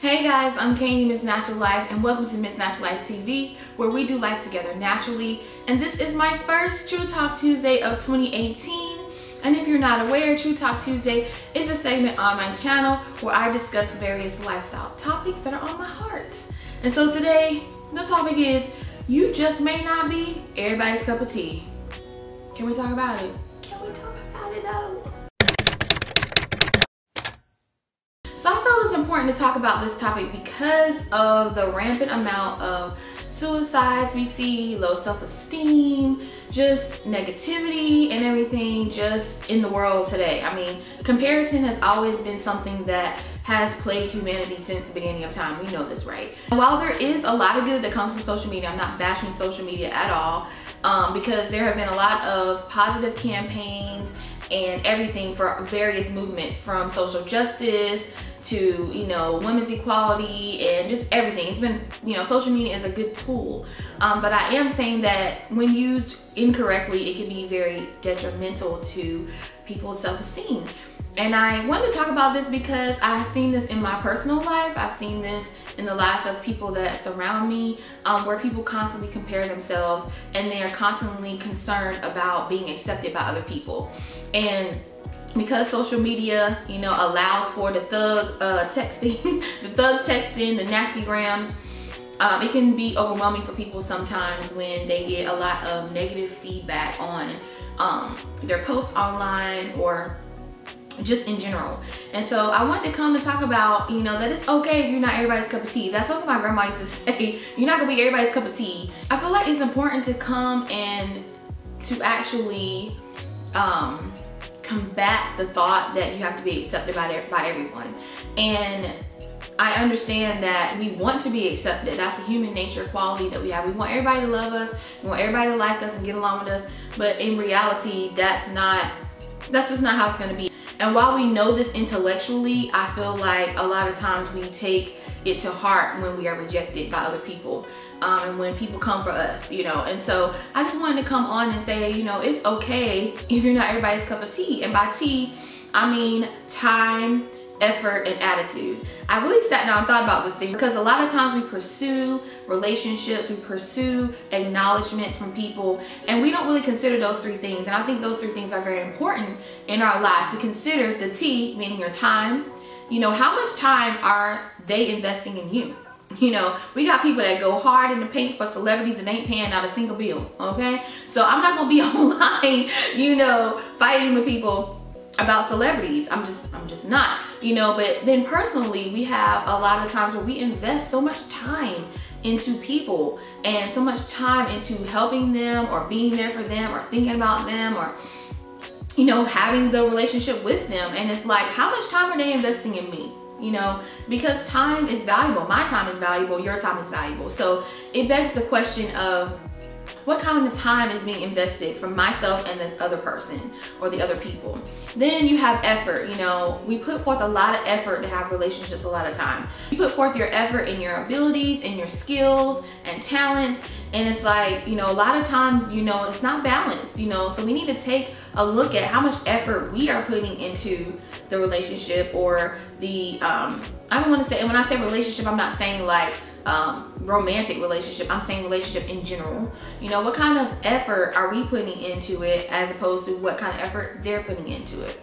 Hey guys, I'm Kanye, Miss Natural Life, and welcome to Miss Natural Life TV, where we do life together naturally. And this is my first True Talk Tuesday of 2018. And if you're not aware, True Talk Tuesday is a segment on my channel where I discuss various lifestyle topics that are on my heart. And so today, the topic is, you just may not be everybody's cup of tea. Can we talk about it? Can we talk about it though? So I felt it was important to talk about this topic because of the rampant amount of suicides we see, low self-esteem, just negativity and everything just in the world today. I mean, comparison has always been something that has plagued humanity since the beginning of time. We know this, right? While there is a lot of good that comes from social media, I'm not bashing social media at all, because there have been a lot of positive campaigns and everything for various movements, from social justice to, you know, women's equality and just everything. It's been, you know, social media is a good tool, but I am saying that when used incorrectly, it can be very detrimental to people's self-esteem. And I wanted to talk about this because I've seen this in my personal life. I've seen this in the lives of people that surround me, where people constantly compare themselves and they are constantly concerned about being accepted by other people. And because social media, you know, allows for the thug texting, the nasty grams, it can be overwhelming for people sometimes when they get a lot of negative feedback on their posts online or just in general. And so I wanted to come and talk about, you know, that it's okay if you're not everybody's cup of tea. That's something my grandma used to say. You're not gonna be everybody's cup of tea. I feel like it's important to come and to actually combat the thought that you have to be accepted by everyone. And I understand that we want to be accepted. That's a human nature quality that we have. We want everybody to love us, we want everybody to like us and get along with us, but in reality, that's just not how it's gonna be. And while we know this intellectually, I feel like a lot of times we take it to heart when we are rejected by other people, and when people come for us, you know. And so I just wanted to come on and say, you know, it's okay if you're not everybody's cup of tea. And by tea, I mean time, effort, and attitude. I really sat down and thought about this thing because a lot of times we pursue relationships, we pursue acknowledgments from people, and we don't really consider those three things. And I think those three things are very important in our lives to consider. The T, meaning your time. You know, how much time are they investing in you? You know, we got people that go hard in the paint for celebrities and ain't paying out a single bill, okay? So I'm not gonna be online, you know, fighting with people about celebrities. I'm just not, you know. But then personally, we have a lot of times where we invest so much time into people and so much time into helping them or being there for them or thinking about them or, you know, having the relationship with them. And it's like, how much time are they investing in me? You know, because time is valuable. My time is valuable, your time is valuable. So it begs the question of, what kind of time is being invested from myself and the other person or the other people? Then you have effort. You know, we put forth a lot of effort to have relationships a lot of time. You put forth your effort in your abilities and your skills and talents, and it's like, you know, a lot of times, you know, it's not balanced, you know. So we need to take a look at how much effort we are putting into the relationship or the, I don't want to say, and when I say relationship, I'm not saying like romantic relationship, I'm saying relationship in general. You know, what kind of effort are we putting into it as opposed to what kind of effort they're putting into it?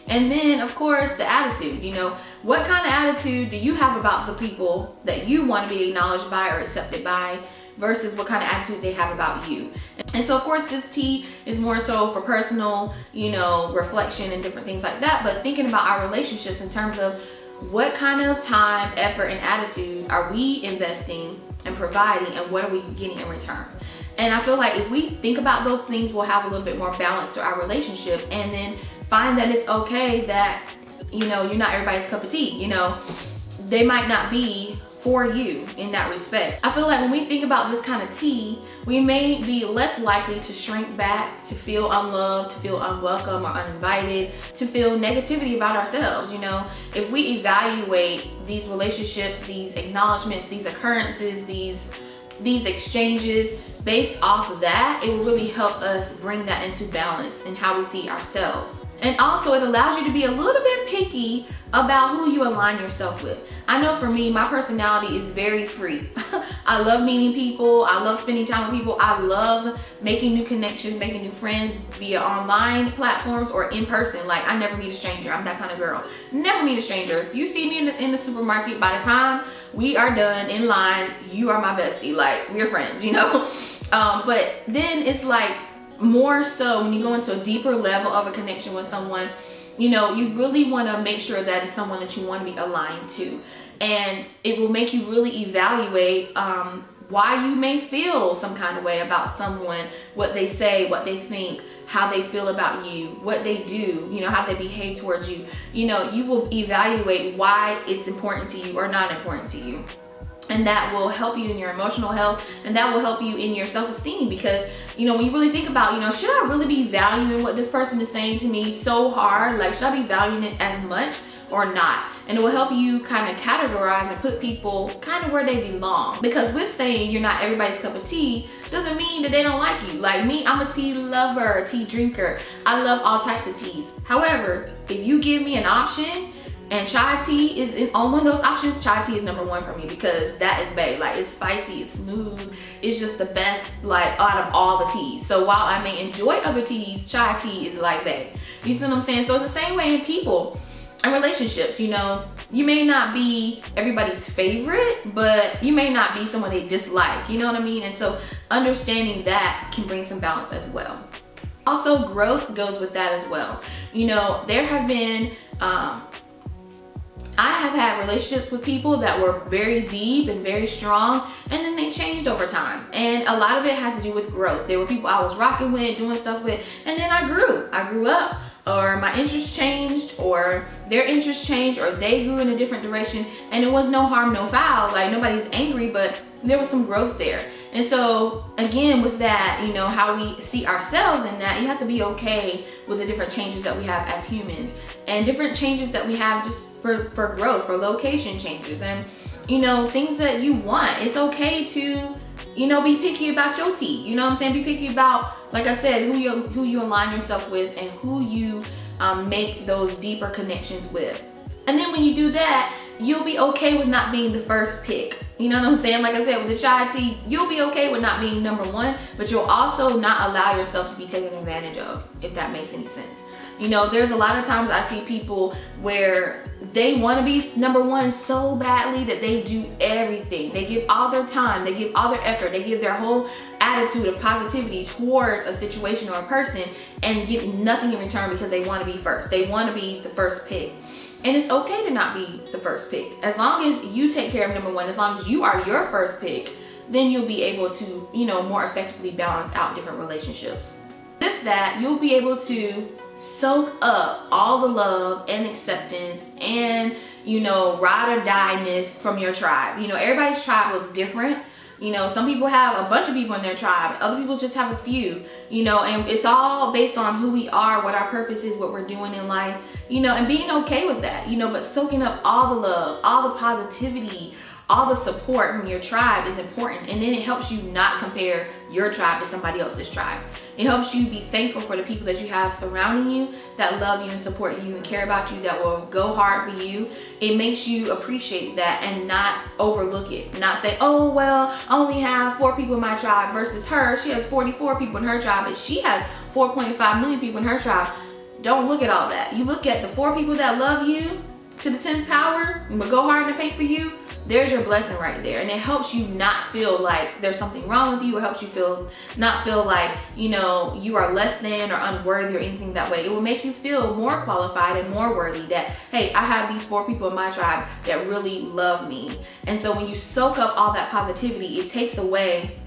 And then of course the attitude. You know, what kind of attitude do you have about the people that you want to be acknowledged by or accepted by versus what kind of attitude they have about you? And so of course this T is more so for personal, you know, reflection and different things like that, but thinking about our relationships in terms of what kind of time, effort, and attitude are we investing and providing, and what are we getting in return? And I feel like if we think about those things, we'll have a little bit more balance to our relationship, and then find that it's okay that, you know, you're not everybody's cup of tea. You know, they might not be for you in that respect. I feel like when we think about this kind of tea, we may be less likely to shrink back, to feel unloved, to feel unwelcome or uninvited, to feel negativity about ourselves. You know, if we evaluate these relationships, these acknowledgments, these occurrences, these exchanges based off of that, it will really help us bring that into balance in how we see ourselves. And also it allows you to be a little bit picky about who you align yourself with. I know for me, my personality is very free. I love meeting people. I love spending time with people. I love making new connections, making new friends via online platforms or in person. Like, I never meet a stranger. I'm that kind of girl. Never meet a stranger. If you see me in the supermarket, by the time we are done in line, you are my bestie. Like, we're friends, you know? But then it's like, more so when you go into a deeper level of a connection with someone, you know, you really want to make sure that it's someone that you want to be aligned to. And it will make you really evaluate why you may feel some kind of way about someone, what they say, what they think, how they feel about you, what they do, you know, how they behave towards you. You know, you will evaluate why it's important to you or not important to you. And that will help you in your emotional health, and that will help you in your self-esteem, because, you know, when you really think about, you know, should I really be valuing what this person is saying to me so hard? Like, should I be valuing it as much or not? And it will help you kind of categorize and put people kind of where they belong. Because with saying you're not everybody's cup of tea doesn't mean that they don't like you. Like me, I'm a tea lover, a tea drinker. I love all types of teas. However, if you give me an option, and chai tea is on one of those options, chai tea is #1 for me, because that is bae. Like, it's spicy, it's smooth, it's just the best, like, out of all the teas. So while I may enjoy other teas, chai tea is like bae. You see what I'm saying? So it's the same way in people and relationships. You know, you may not be everybody's favorite, but you may not be someone they dislike. You know what I mean? And so understanding that can bring some balance as well. Also, growth goes with that as well. You know, there have been I have had relationships with people that were very deep and very strong, and then they changed over time. And a lot of it had to do with growth. There were people I was rocking with, doing stuff with, and then I grew. I grew up, or my interests changed, or their interests changed, or they grew in a different direction, and it was no harm, no foul. Like, nobody's angry, but there was some growth there. And so, again, with that, you know, how we see ourselves in that, you have to be okay with the different changes that we have as humans, and different changes that we have just for growth, for location changes, and, you know, things that you want. It's okay to, you know, be picky about your tea. You know what I'm saying? Be picky about, like I said, who you align yourself with, and who you make those deeper connections with. And then when you do that, you'll be okay with not being the first pick. You know what I'm saying? Like I said, with the chai tea, you'll be okay with not being #1, but you'll also not allow yourself to be taken advantage of, if that makes any sense. You know, there's a lot of times I see people where they want to be #1 so badly that they do everything. They give all their time, they give all their effort, they give their whole attitude of positivity towards a situation or a person, and get nothing in return because they want to be first. They want to be the first pick. And it's okay to not be the first pick. As long as you take care of #1, as long as you are your first pick, then you'll be able to, you know, more effectively balance out different relationships. With that, you'll be able to soak up all the love and acceptance and, you know, ride or die-ness from your tribe. You know, everybody's tribe looks different. You know, some people have a bunch of people in their tribe, other people just have a few, you know, and it's all based on who we are, what our purpose is, what we're doing in life, you know, and being okay with that, you know, but soaking up all the love, all the positivity, all the support from your tribe is important. And then it helps you not compare your tribe to somebody else's tribe. It helps you be thankful for the people that you have surrounding you, that love you and support you and care about you, that will go hard for you. It makes you appreciate that and not overlook it. Not say, oh, well, I only have 4 people in my tribe versus her. She has 44 people in her tribe, and she has 4.5 million people in her tribe. Don't look at all that. You look at the 4 people that love you to the 10th power and will go hard in the paint for you. There's your blessing right there. And it helps you not feel like there's something wrong with you. It helps you not feel like, you know, you are less than or unworthy or anything that way. It will make you feel more qualified and more worthy that, hey, I have these 4 people in my tribe that really love me. And so when you soak up all that positivity, it takes away,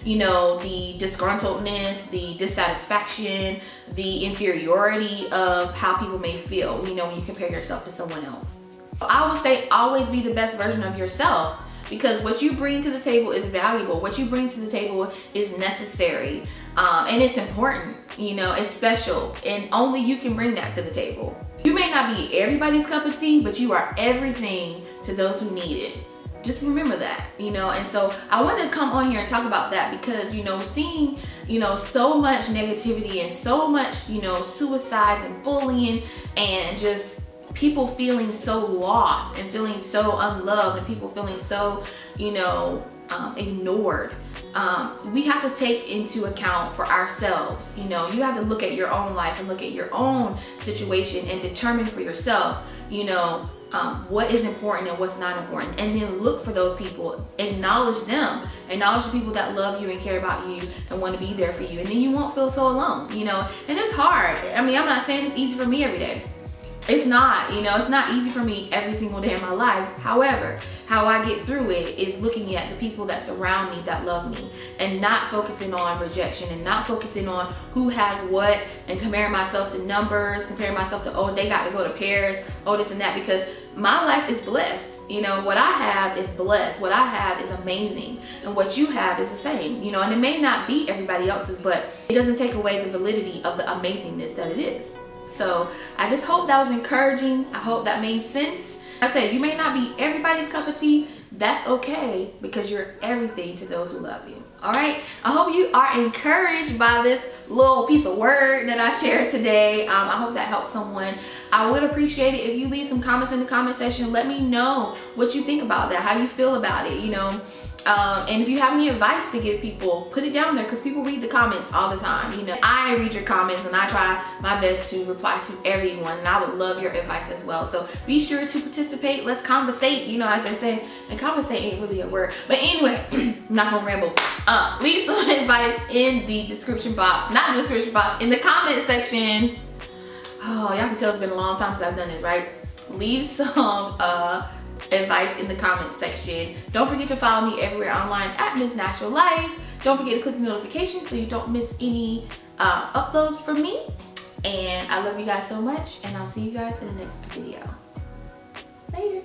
you know, the disgruntledness, the dissatisfaction, the inferiority of how people may feel, you know, when you compare yourself to someone else. I would say always be the best version of yourself, because what you bring to the table is valuable. What you bring to the table is necessary, and it's important, you know, it's special, and only you can bring that to the table. You may not be everybody's cup of tea, but you are everything to those who need it. just remember that, you know. And so I wanted to come on here and talk about that because, you know, seeing, you know, so much negativity and so much, you know, suicides and bullying and just people feeling so lost and feeling so unloved and people feeling so, you know, ignored. We have to take into account for ourselves. You know, you have to look at your own life and look at your own situation and determine for yourself, you know, what is important and what's not important, and then look for those people, acknowledge them, acknowledge the people that love you and care about you and want to be there for you, and then you won't feel so alone, you know. And it's hard. I mean, I'm not saying it's easy for me every day. It's not, you know, it's not easy for me every single day of my life. However, how I get through it is looking at the people that surround me, that love me, and not focusing on rejection and not focusing on who has what and comparing myself to numbers, comparing myself to, oh, they got to go to Paris, oh, this and that, because my life is blessed. You know, what I have is blessed. What I have is amazing. And what you have is the same, you know, and it may not be everybody else's, but it doesn't take away the validity of the amazingness that it is. So I just hope that was encouraging. I hope that made sense. I said, you may not be everybody's cup of tea. That's okay, because you're everything to those who love you. All right. I hope you are encouraged by this little piece of word that I shared today. I hope that helps someone. I would appreciate it if you leave some comments in the comment section. Let me know what you think about that, how you feel about it, you know. And if you have any advice to give people, put it down there, because people read the comments all the time. You know, I read your comments and I try my best to reply to everyone, and I would love your advice as well. So be sure to participate. Let's conversate, you know, as they say. And conversate ain't really a word, but anyway, I'm not gonna ramble. Leave some advice in the description box, not in the description box, in the comment section. Oh, y'all can tell it's been a long time since I've done this, right? Leave some advice in the comment section. Don't forget to follow me everywhere online at MzNaturalLife. Don't forget to click the notifications so you don't miss any uploads from me. And I love you guys so much, and I'll see you guys in the next video. Later.